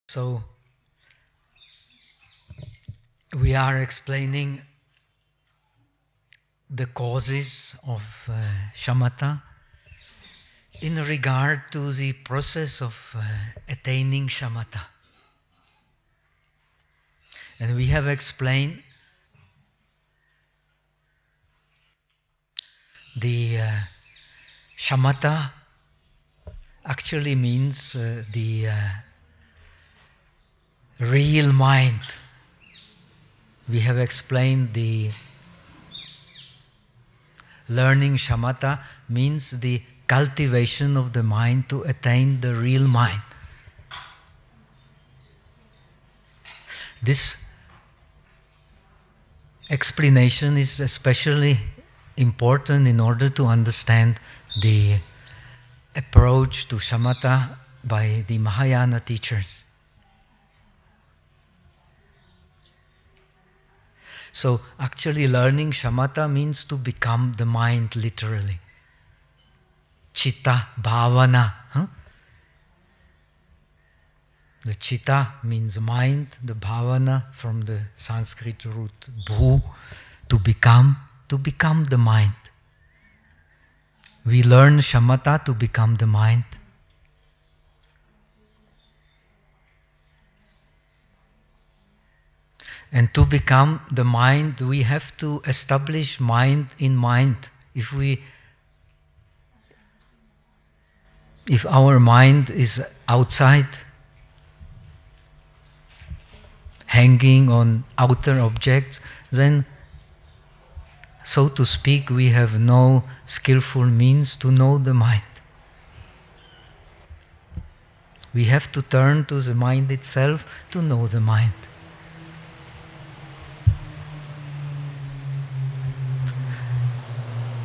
So, we are explaining the causes of shamatha in regard to the process of attaining shamatha. And we have explained the shamatha actually means the real mind. We have explained the learning shamatha means the cultivation of the mind to attain the real mind. This explanation is especially important in order to understand the approach to shamatha by the Mahayana teachers. So actually learning shamatha means to become the mind literally. Chitta bhavana. The chitta means mind, the bhavana from the Sanskrit root bhu, to become the mind. We learn shamatha to become the mind. And to become the mind, we have to establish mind in mind. If our mind is outside, hanging on outer objects, then, so to speak, we have no skillful means to know the mind. We have to turn to the mind itself to know the mind.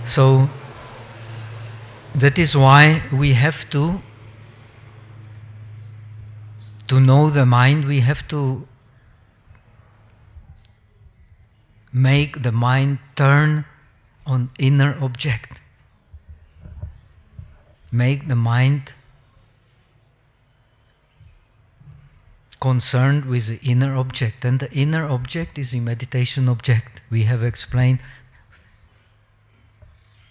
So, that is why we have to know the mind, we have to make the mind turn on inner object. Make the mind concerned with the inner object. And the inner object is the meditation object. We have explained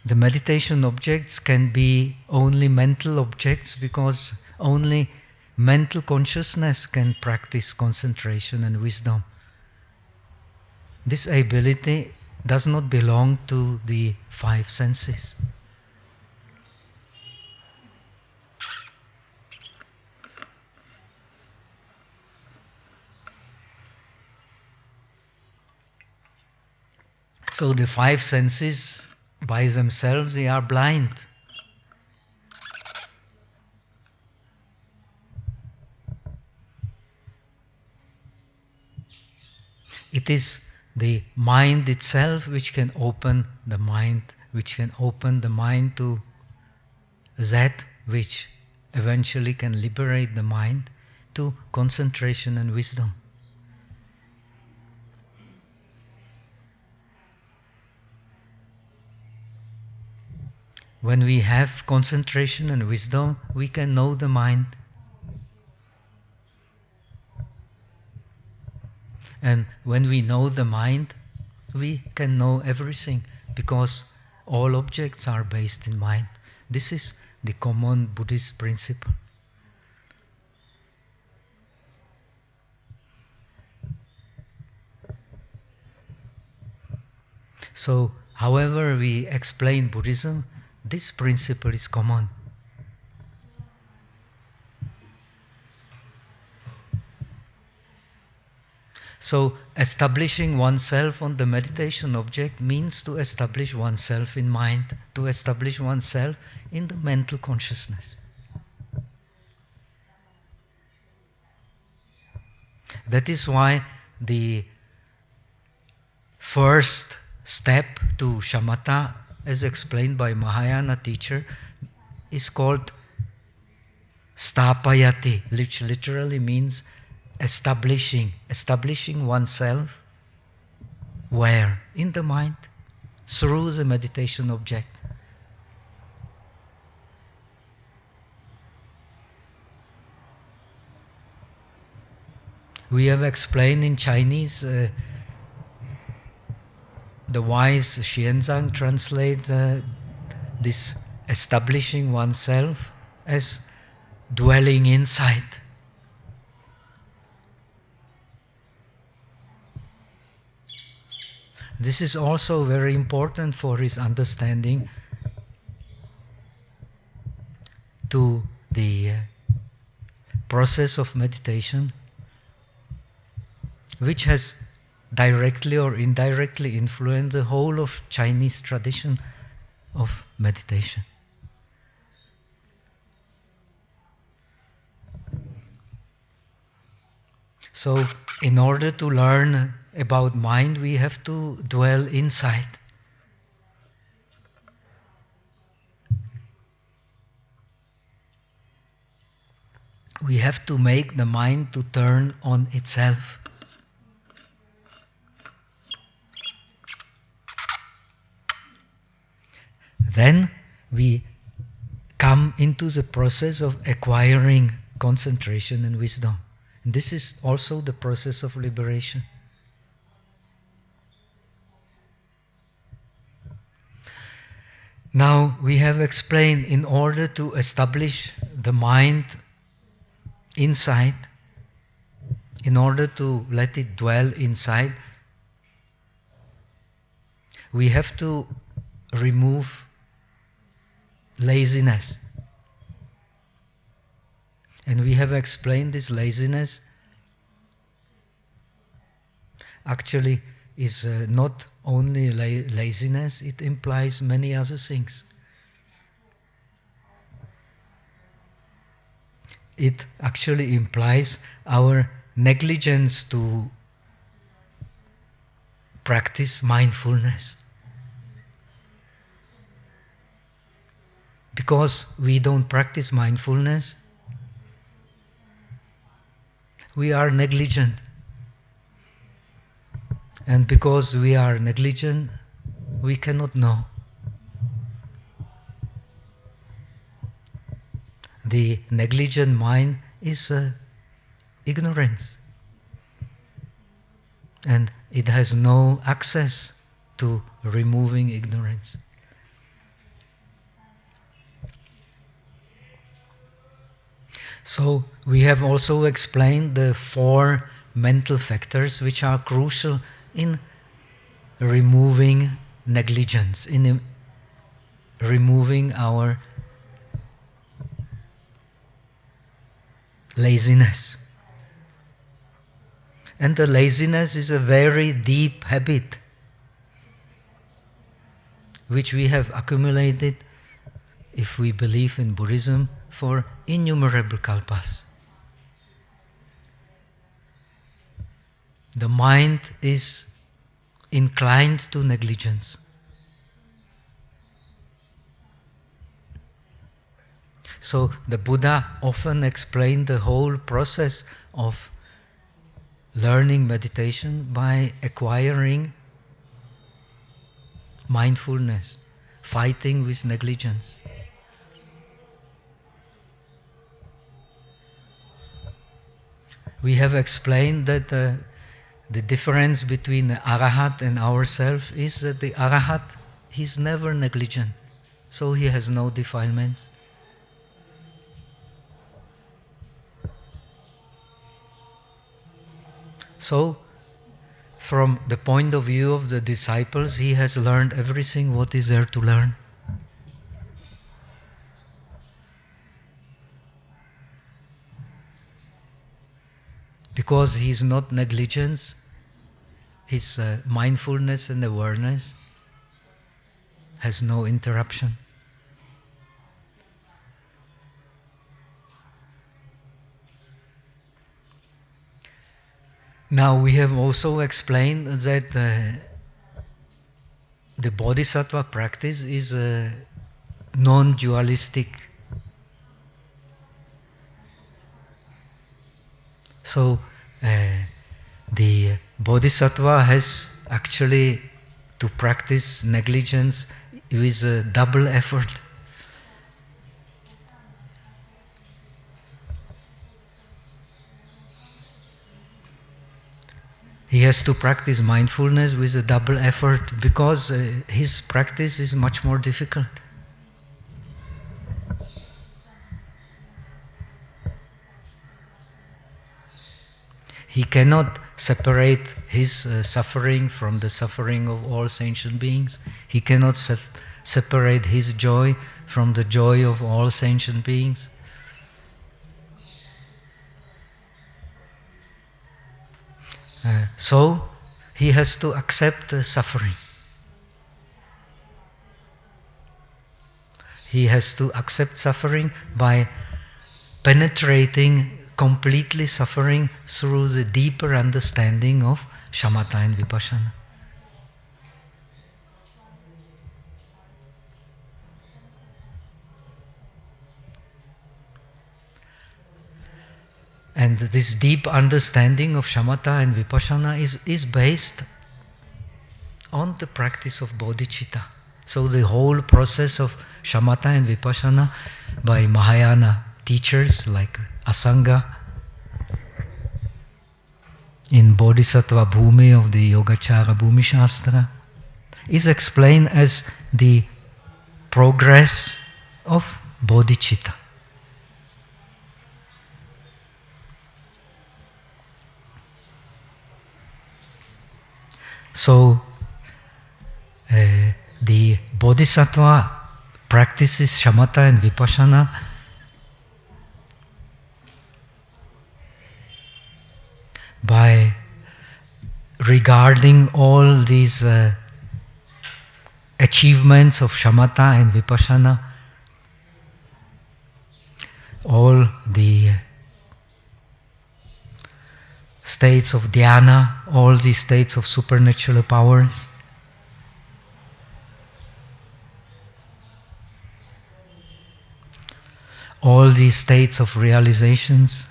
the meditation objects can be only mental objects because only mental consciousness can practice concentration and wisdom. This ability does not belong to the five senses. So the five senses by themselves, they are blind. It is the mind itself which can open the mind, to that which eventually can liberate the mind to concentration and wisdom. When we have concentration and wisdom, we can know the mind. And when we know the mind, we can know everything, because all objects are based in mind. This is the common Buddhist principle. So, however we explain Buddhism, this principle is common. So, establishing oneself on the meditation object means to establish oneself in mind, to establish oneself in the mental consciousness. That is why the first step to shamatha, as explained by Mahayana teacher, is called stapayati, which literally means establishing oneself. Where? In the mind, through the meditation object. We have explained in Chinese, the wise Xianzang translate this establishing oneself as dwelling inside. This is also very important for his understanding to the process of meditation, which has directly or indirectly influenced the whole of Chinese tradition of meditation. So, in order to learn about mind, we have to dwell inside. We have to make the mind to turn on itself. Then we come into the process of acquiring concentration and wisdom. And this is also the process of liberation. Now we have explained, in order to establish the mind inside, in order to let it dwell inside, we have to remove laziness. And we have explained this laziness actually is not only laziness, it implies many other things. It actually implies our negligence to practice mindfulness. Because we don't practice mindfulness, we are negligent. And because we are negligent, we cannot know. The negligent mind is ignorance. And it has no access to removing ignorance. So we have also explained the 4 mental factors which are crucial in removing negligence, in removing our laziness. And the laziness is a very deep habit which we have accumulated, if we believe in Buddhism, for innumerable kalpas. The mind is inclined to negligence. So the Buddha often explained the whole process of learning meditation by acquiring mindfulness, fighting with negligence. We have explained that the difference between the Arahat and ourselves is that the Arahat, he's never negligent, so he has no defilements. So, from the point of view of the disciples, he has learned everything what is there to learn. Because he is not negligent, his mindfulness and awareness has no interruption. Now we have also explained that the Bodhisattva practice is non-dualistic. So the Bodhisattva has actually to practice negligence with a double effort. he has to practice mindfulness with a double effort because his practice is much more difficult. He cannot separate his suffering from the suffering of all sentient beings. He cannot separate his joy from the joy of all sentient beings. So he has to accept suffering. He has to accept suffering by penetrating completely suffering through the deeper understanding of Shamatha and Vipassana. And this deep understanding of Shamatha and Vipassana is based on the practice of bodhicitta. So the whole process of Shamatha and Vipassana by Mahayana teachers like Asanga in Bodhisattva Bhumi of the Yogacara Bhumi Shastra is explained as the progress of bodhicitta. So the Bodhisattva practices Shamatha and Vipassana by regarding all these achievements of Shamatha and Vipassana, all the states of dhyana, all the states of supernatural powers, all these states of realizations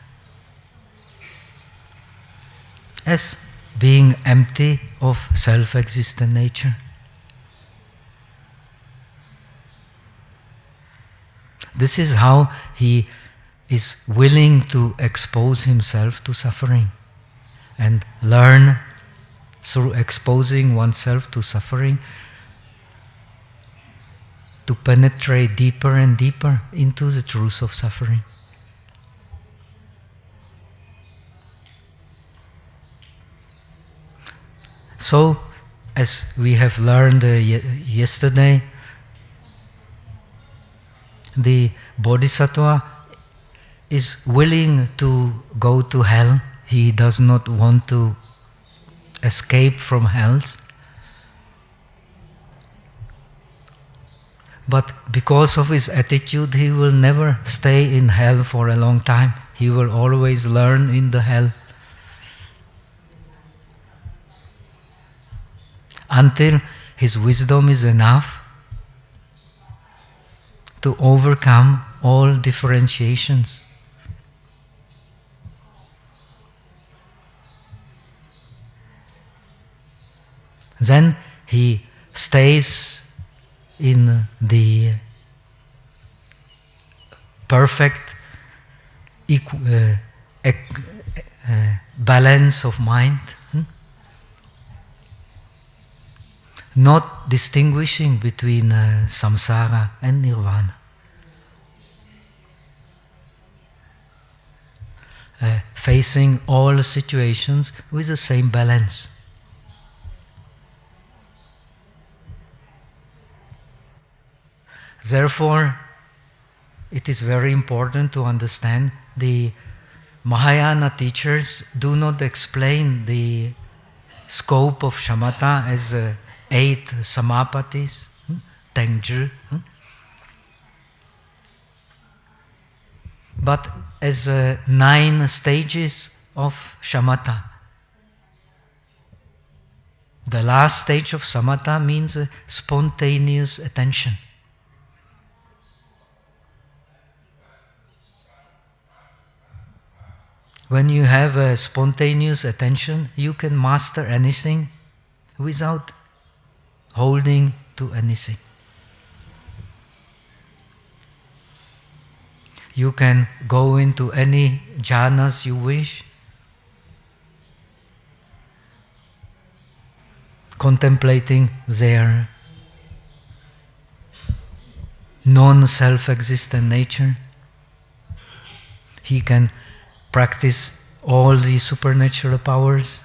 as being empty of self-existent nature. This is how he is willing to expose himself to suffering and learn through exposing oneself to suffering to penetrate deeper and deeper into the truth of suffering. So, as we have learned yesterday, the Bodhisattva is willing to go to hell. He does not want to escape from hell. But because of his attitude, he will never stay in hell for a long time. He will always learn in the hell. Until his wisdom is enough to overcome all differentiations. Then he stays in the perfect balance of mind, not distinguishing between samsara and nirvana. Facing all situations with the same balance. Therefore, it is very important to understand the Mahayana teachers do not explain the scope of Shamatha as 8 samapatis, Tengzhi, but as 9 stages of Shamatha. The last stage of Samatha means spontaneous attention. When you have a spontaneous attention, you can master anything without holding to anything. You can go into any jhanas you wish. contemplating their non-self-existent nature. He can practice all the supernatural powers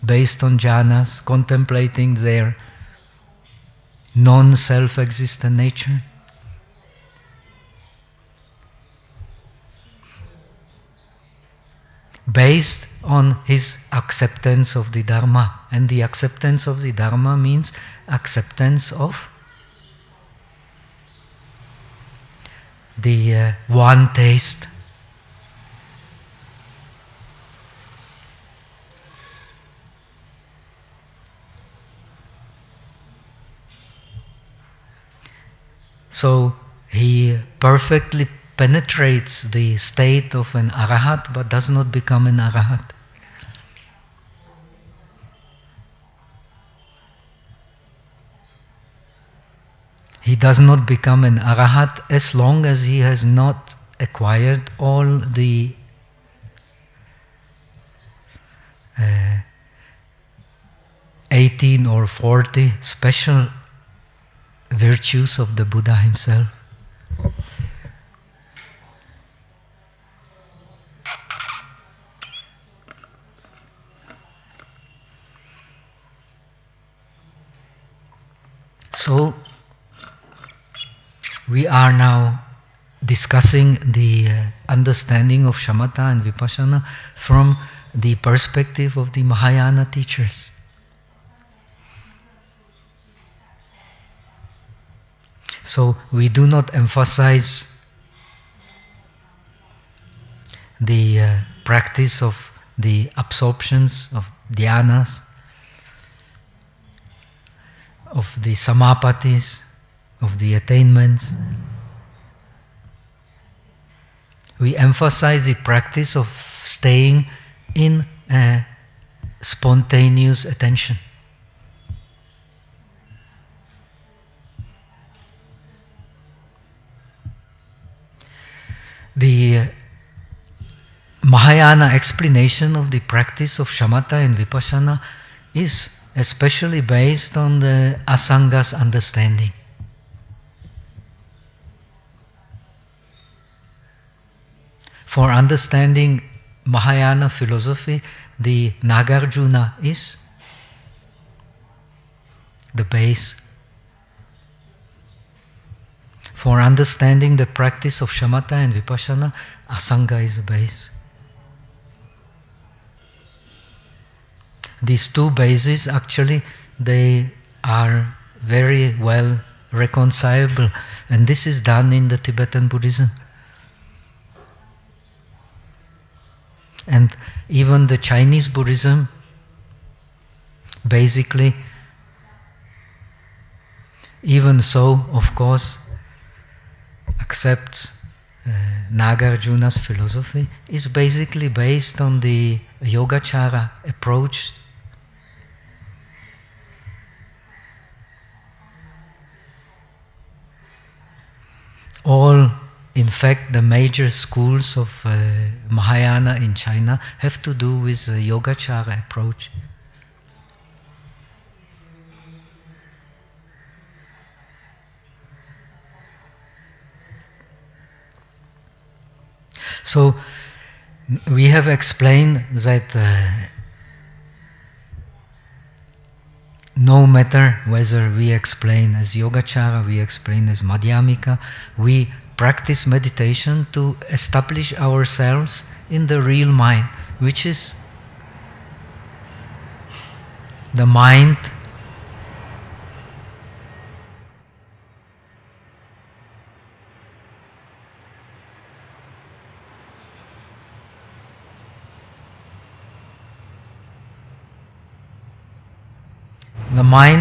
based on jhanas, contemplating their non-self-existent nature. Based on his acceptance of the Dharma. And the acceptance of the Dharma means acceptance of the one taste. So he perfectly penetrates the state of an arahat, but does not become an arahat. He does not become an arahat as long as he has not acquired all the uh, 18 or 40 special virtues of the Buddha himself. So, we are now discussing the understanding of Shamatha and Vipassana from the perspective of the Mahayana teachers. So, we do not emphasize the practice of the absorptions of dhyanas, of the samapatis, of the attainments. We emphasize the practice of staying in spontaneous attention. The Mahayana explanation of the practice of Shamatha and Vipassana is especially based on the Asanga's understanding. For understanding Mahayana philosophy, the Nagarjuna is the base. For understanding the practice of Shamatha and Vipassana, Asanga is the base. These two bases, actually, they are very well reconcilable, and this is done in the Tibetan Buddhism. And even the Chinese Buddhism basically, even so, of course, accepts Nagarjuna's philosophy, is basically based on the Yogacara approach. All, in fact, the major schools of Mahayana in China have to do with the Yogacara approach. So, we have explained that no matter whether we explain as Yogacara, we explain as Madhyamika, we practice meditation to establish ourselves in the real mind, which is the mind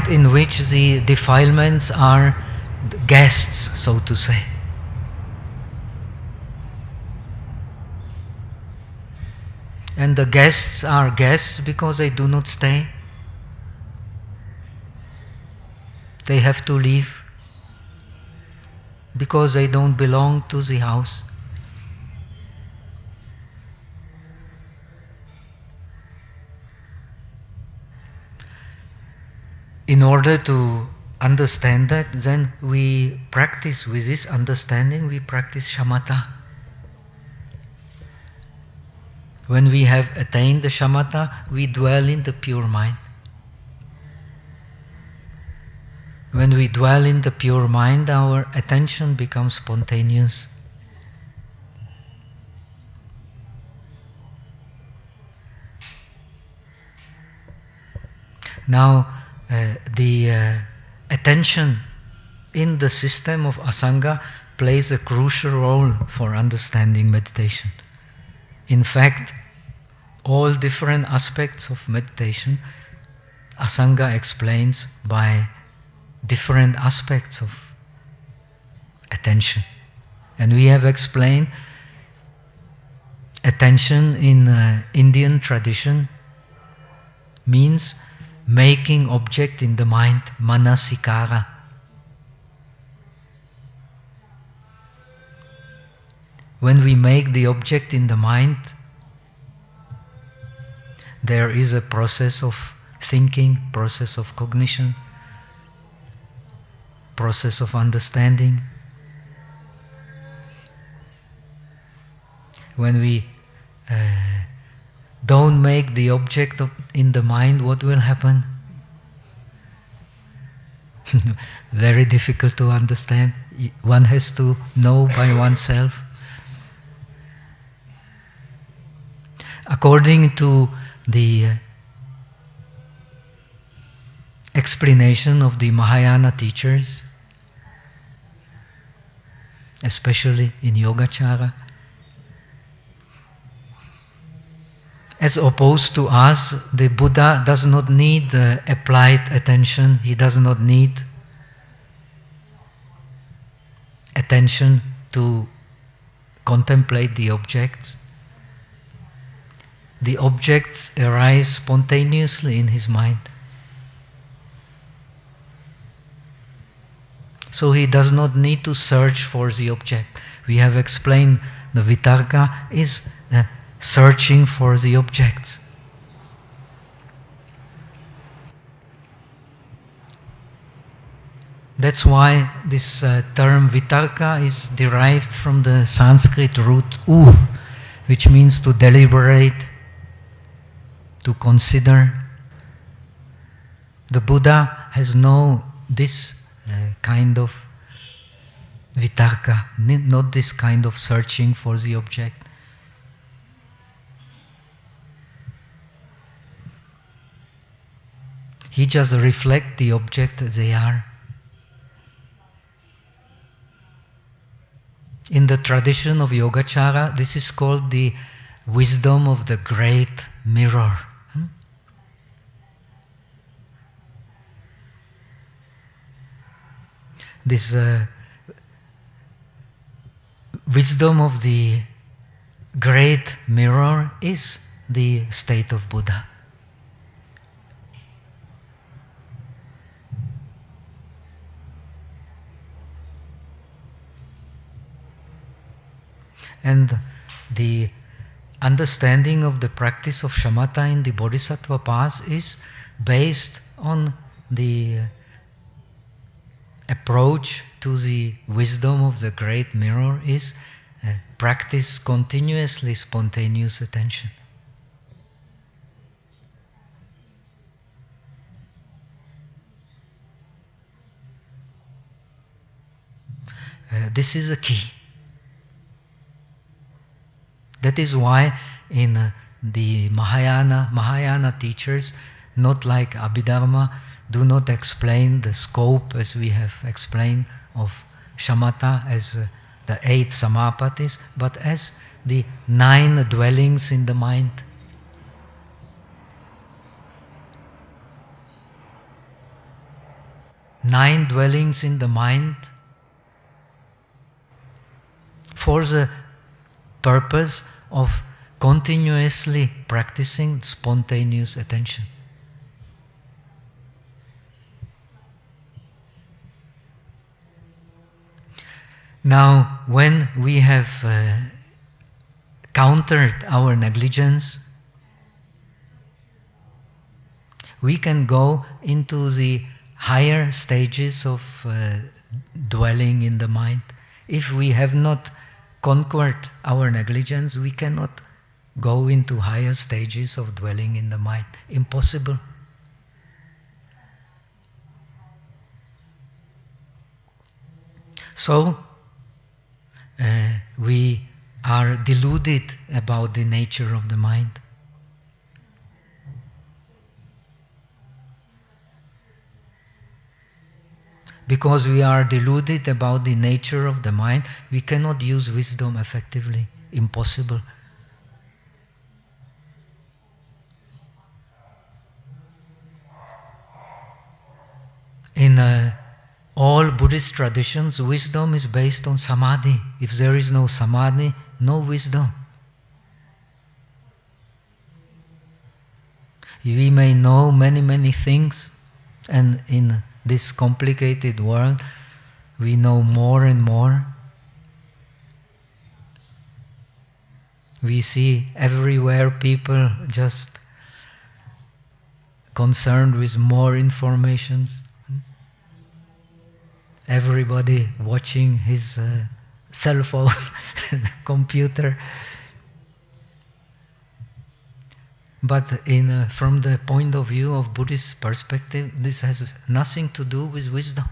in which the defilements are guests, so to say. And the guests are guests because they do not stay. They have to leave because they don't belong to the house. in order to understand that, then we practice with this understanding, we practice shamatha. When we have attained the shamatha, we dwell in the pure mind. When we dwell in the pure mind, our attention becomes spontaneous. Now, the attention in the system of Asanga plays a crucial role for understanding meditation. In fact, all different aspects of meditation, Asanga explains by different aspects of attention. And we have explained attention in Indian tradition means making object in the mind, manasikara. When we make the object in the mind, there is a process of thinking, process of cognition, process of understanding. When we don't make the object in the mind, what will happen? Very difficult to understand. One has to know by oneself. According to the explanation of the Mahayana teachers, especially in Yogacara, as opposed to us, the Buddha does not need applied attention. He does not need attention to contemplate the objects. The objects arise spontaneously in his mind. So he does not need to search for the object. We have explained the vitarka is searching for the objects. That's why this term vitarka is derived from the Sanskrit root u, which means to deliberate, to consider. The Buddha has no this kind of vitarka, not this kind of searching for the object. He just reflects the object as they are. In the tradition of Yogacara, this is called the wisdom of the great mirror. This wisdom of the great mirror is the state of Buddha. And the understanding of the practice of shamatha in the bodhisattva path is based on the approach to the wisdom of the great mirror is practice continuously spontaneous attention. This is a key. That is why in the Mahayana teachers, not like Abhidharma, do not explain the scope as we have explained of shamatha as the 8 samapatis, but as the 9 dwellings in the mind. Nine dwellings in the mind for the purpose of continuously practicing spontaneous attention. Now, when we have countered our negligence, we can go into the higher stages of dwelling in the mind. If we have not conquered our negligence, we cannot go into higher stages of dwelling in the mind. Impossible. So, we are deluded about the nature of the mind. Because we are deluded about the nature of the mind, we cannot use wisdom effectively. Impossible. In all Buddhist traditions, wisdom is based on samadhi. If there is no samadhi, no wisdom. We may know many things, and in this complicated world, we know more and more. We see everywhere people just concerned with more informations. Everybody watching his cell phone, computer. But from the point of view of Buddhist perspective, this has nothing to do with wisdom.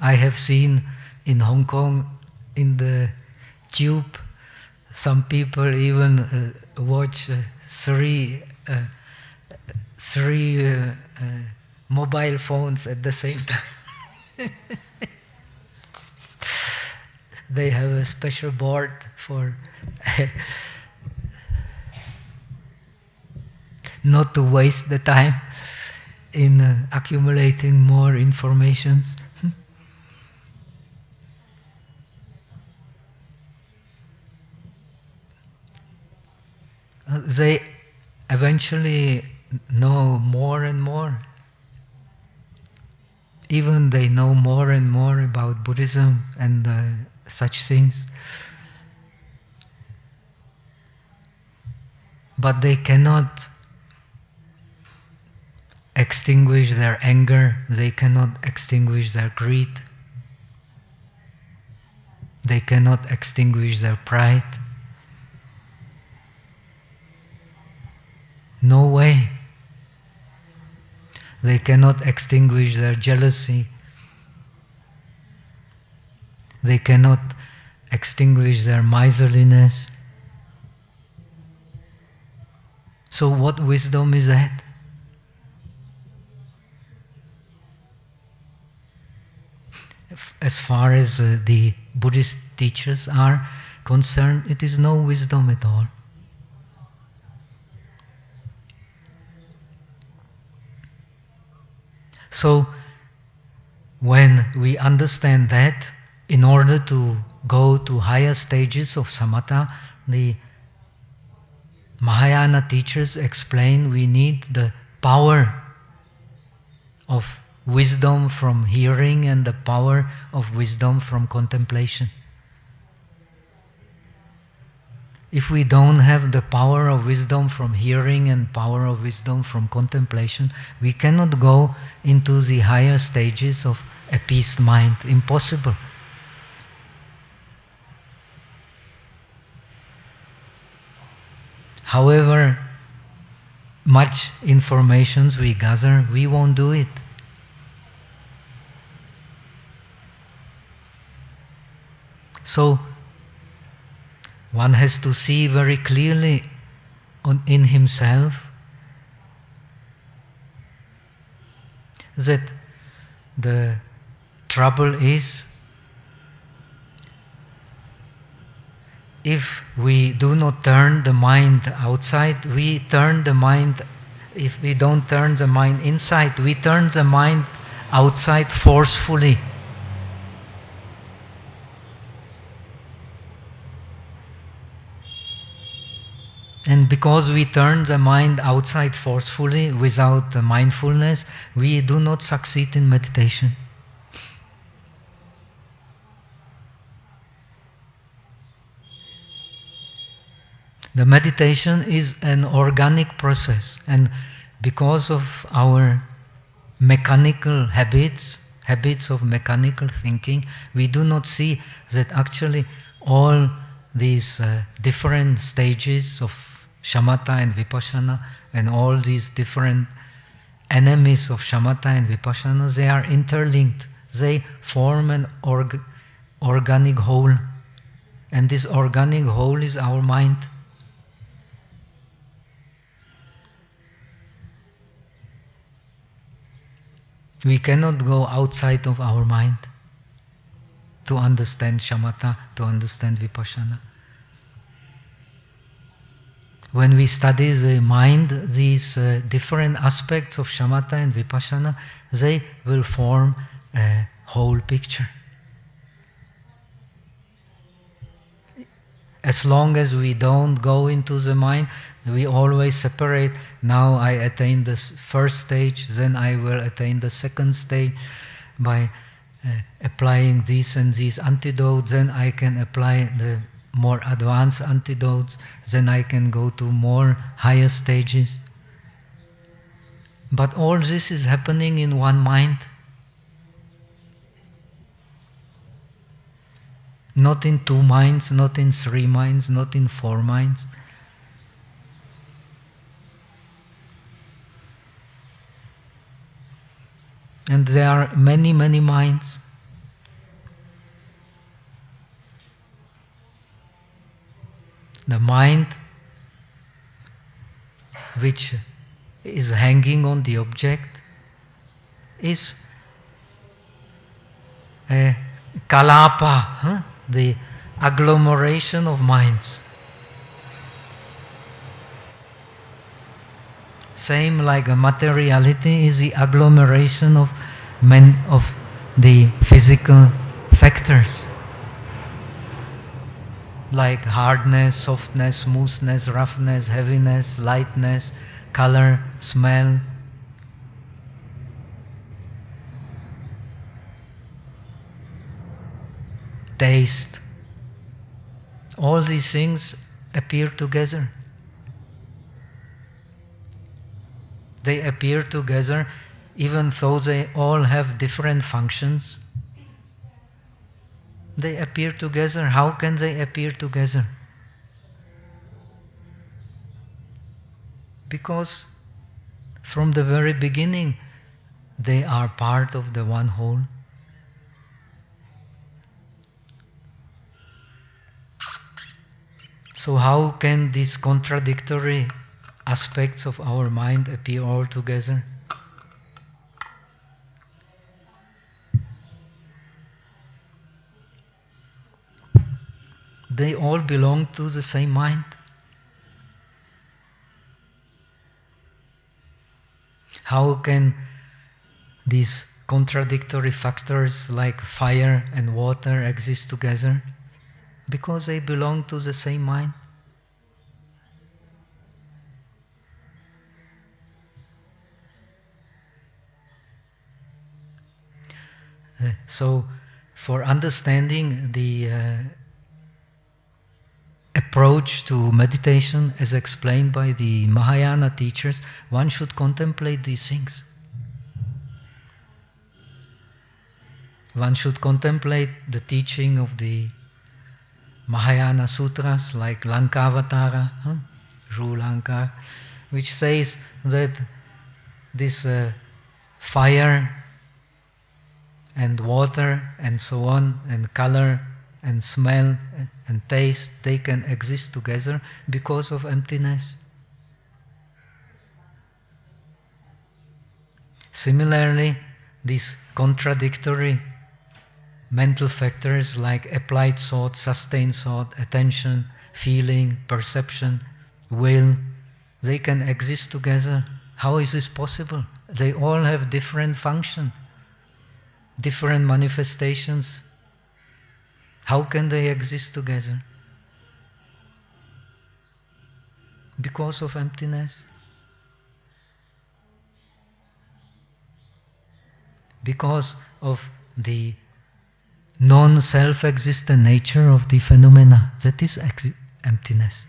I have seen in Hong Kong, in the tube, some people even watch three mobile phones at the same time. They have a special board for not to waste the time in accumulating more informations. They eventually know more and more. Even they know more and more about Buddhism and such things. But they cannot extinguish their anger, they cannot extinguish their greed, they cannot extinguish their pride. No way. They cannot extinguish their jealousy. They cannot extinguish their miserliness. So what wisdom is that? As far as the Buddhist teachers are concerned, it is no wisdom at all. So, when we understand that, in order to go to higher stages of samatha, the Mahayana teachers explain we need the power of wisdom from hearing and the power of wisdom from contemplation. If we don't have the power of wisdom from hearing and power of wisdom from contemplation, we cannot go into the higher stages of appeased mind. Impossible. However much information we gather, we won't do it. So, one has to see very clearly in himself that the trouble is if we do not turn the mind outside, we turn the mind, if we don't turn the mind inside, we turn the mind outside forcefully. And because we turn the mind outside forcefully without mindfulness, we do not succeed in meditation. The meditation is an organic process, and because of our mechanical habits of mechanical thinking, we do not see that actually all these different stages of shamatha and vipassana and all these different enemies of shamatha and vipassana, they are interlinked. They form an organic whole, and this organic whole is our mind. We cannot go outside of our mind to understand shamatha, to understand vipassana. When we study the mind, these different aspects of shamatha and vipassana, they will form a whole picture. As long as we don't go into the mind, we always separate. Now I attain the first stage, then I will attain the second stage by applying these and these antidotes, then I can apply the more advanced antidotes, then I can go to more higher stages. But all this is happening in one mind. Not in 2 minds, not in 3 minds, not in 4 minds. And there are many, many minds. The mind which is hanging on the object is a kalapa, the agglomeration of minds. Same like a materiality is the agglomeration of the physical factors, like hardness, softness, smoothness, roughness, heaviness, lightness, color, smell. Taste. All these things appear together. They appear together even though they all have different functions. They appear together. How can they appear together? Because from the very beginning they are part of the one whole. So how can these contradictory aspects of our mind appear all together? They all belong to the same mind. How can these contradictory factors like fire and water exist together? Because they belong to the same mind. So, for understanding the approach to meditation as explained by the Mahayana teachers, one should contemplate these things. One should contemplate the teaching of the Mahayana sutras like Lankavatara, Sri Lanka, which says that this fire and water and so on, and color and smell and taste, they can exist together because of emptiness. Similarly, these contradictory mental factors like applied thought, sustained thought, attention, feeling, perception, will, they can exist together. How is this possible? They all have different functions, different manifestations. How can they exist together? Because of emptiness. Because of the non-self-existent nature of the phenomena. That is emptiness.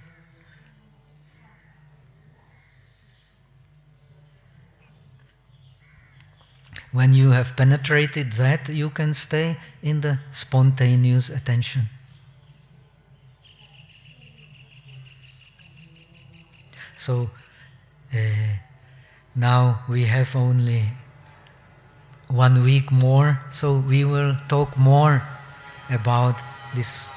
When you have penetrated that, you can stay in the spontaneous attention. So now we have only 1 week more, so we will talk more about this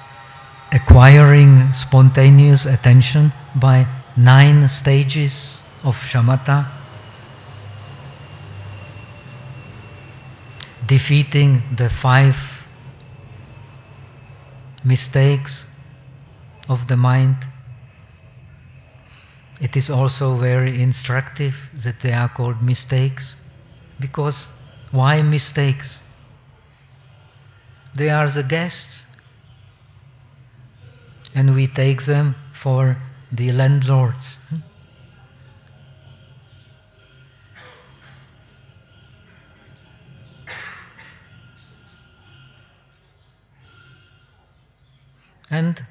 acquiring spontaneous attention by 9 stages of shamatha, defeating the 5 mistakes of the mind. It is also very instructive that they are called mistakes, because why mistakes? They are the guests, and we take them for the landlords. And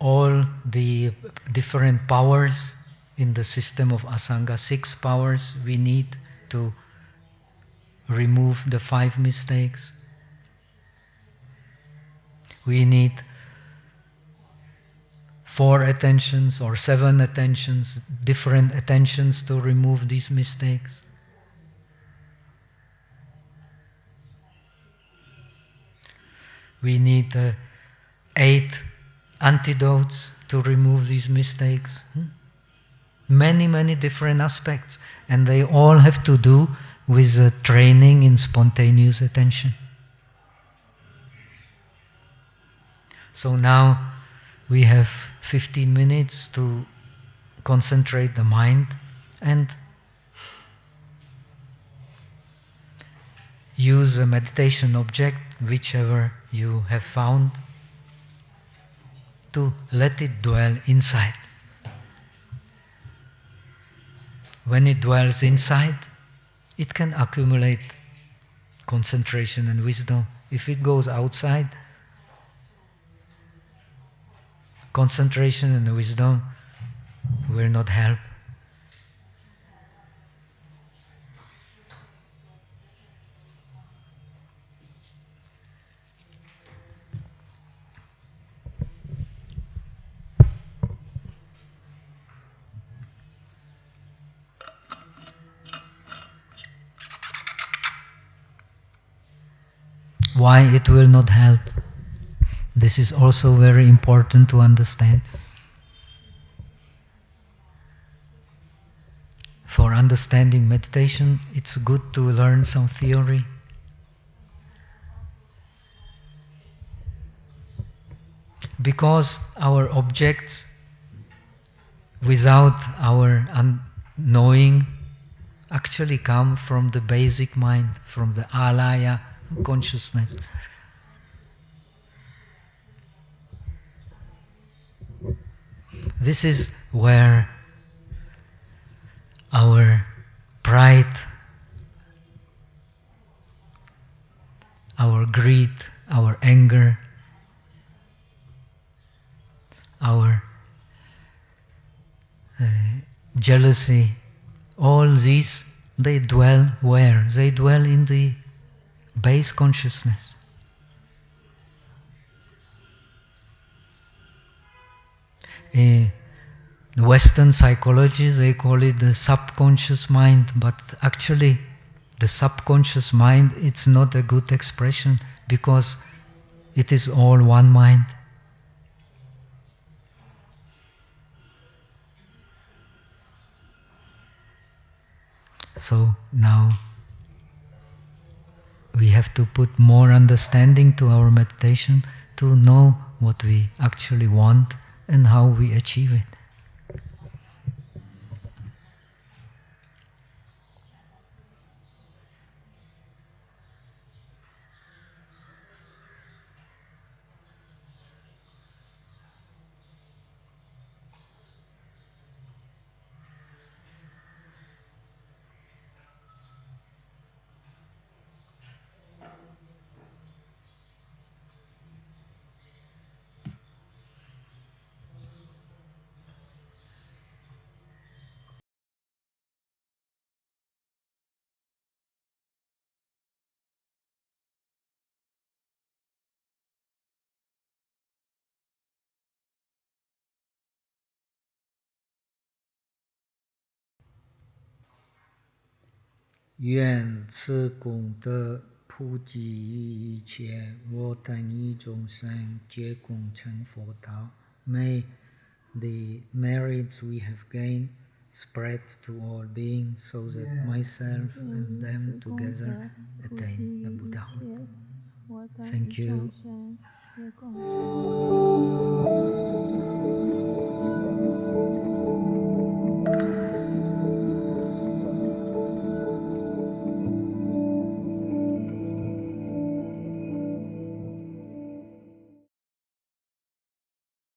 all the different powers in the system of Asanga, 6 powers we need to remove the 5 mistakes. We need 4 attentions or 7 attentions, different attentions to remove these mistakes. We need 8 antidotes to remove these mistakes. Many, many different aspects, and they all have to do with training in spontaneous attention. So now we have 15 minutes to concentrate the mind and use a meditation object, whichever you have found, to let it dwell inside. When it dwells inside, it can accumulate concentration and wisdom. If it goes outside, concentration and wisdom will not help. Why it will not help? This is also very important to understand. For understanding meditation, it's good to learn some theory. Because our objects, without our knowing, actually come from the basic mind, from the alaya consciousness. This is where our pride, our greed, our anger, our jealousy, all these, they dwell where? They dwell in the base consciousness. In Western psychology, they call it the subconscious mind, but actually the subconscious mind, it's not a good expression, because it is all one mind. So now we have to put more understanding to our meditation to know what we actually want and how we achieve it. 愿此功德普及一切我等一众生，皆共成佛道。May the merits we have gained spread to all beings, so that myself and them together attain the Buddhahood. Thank you.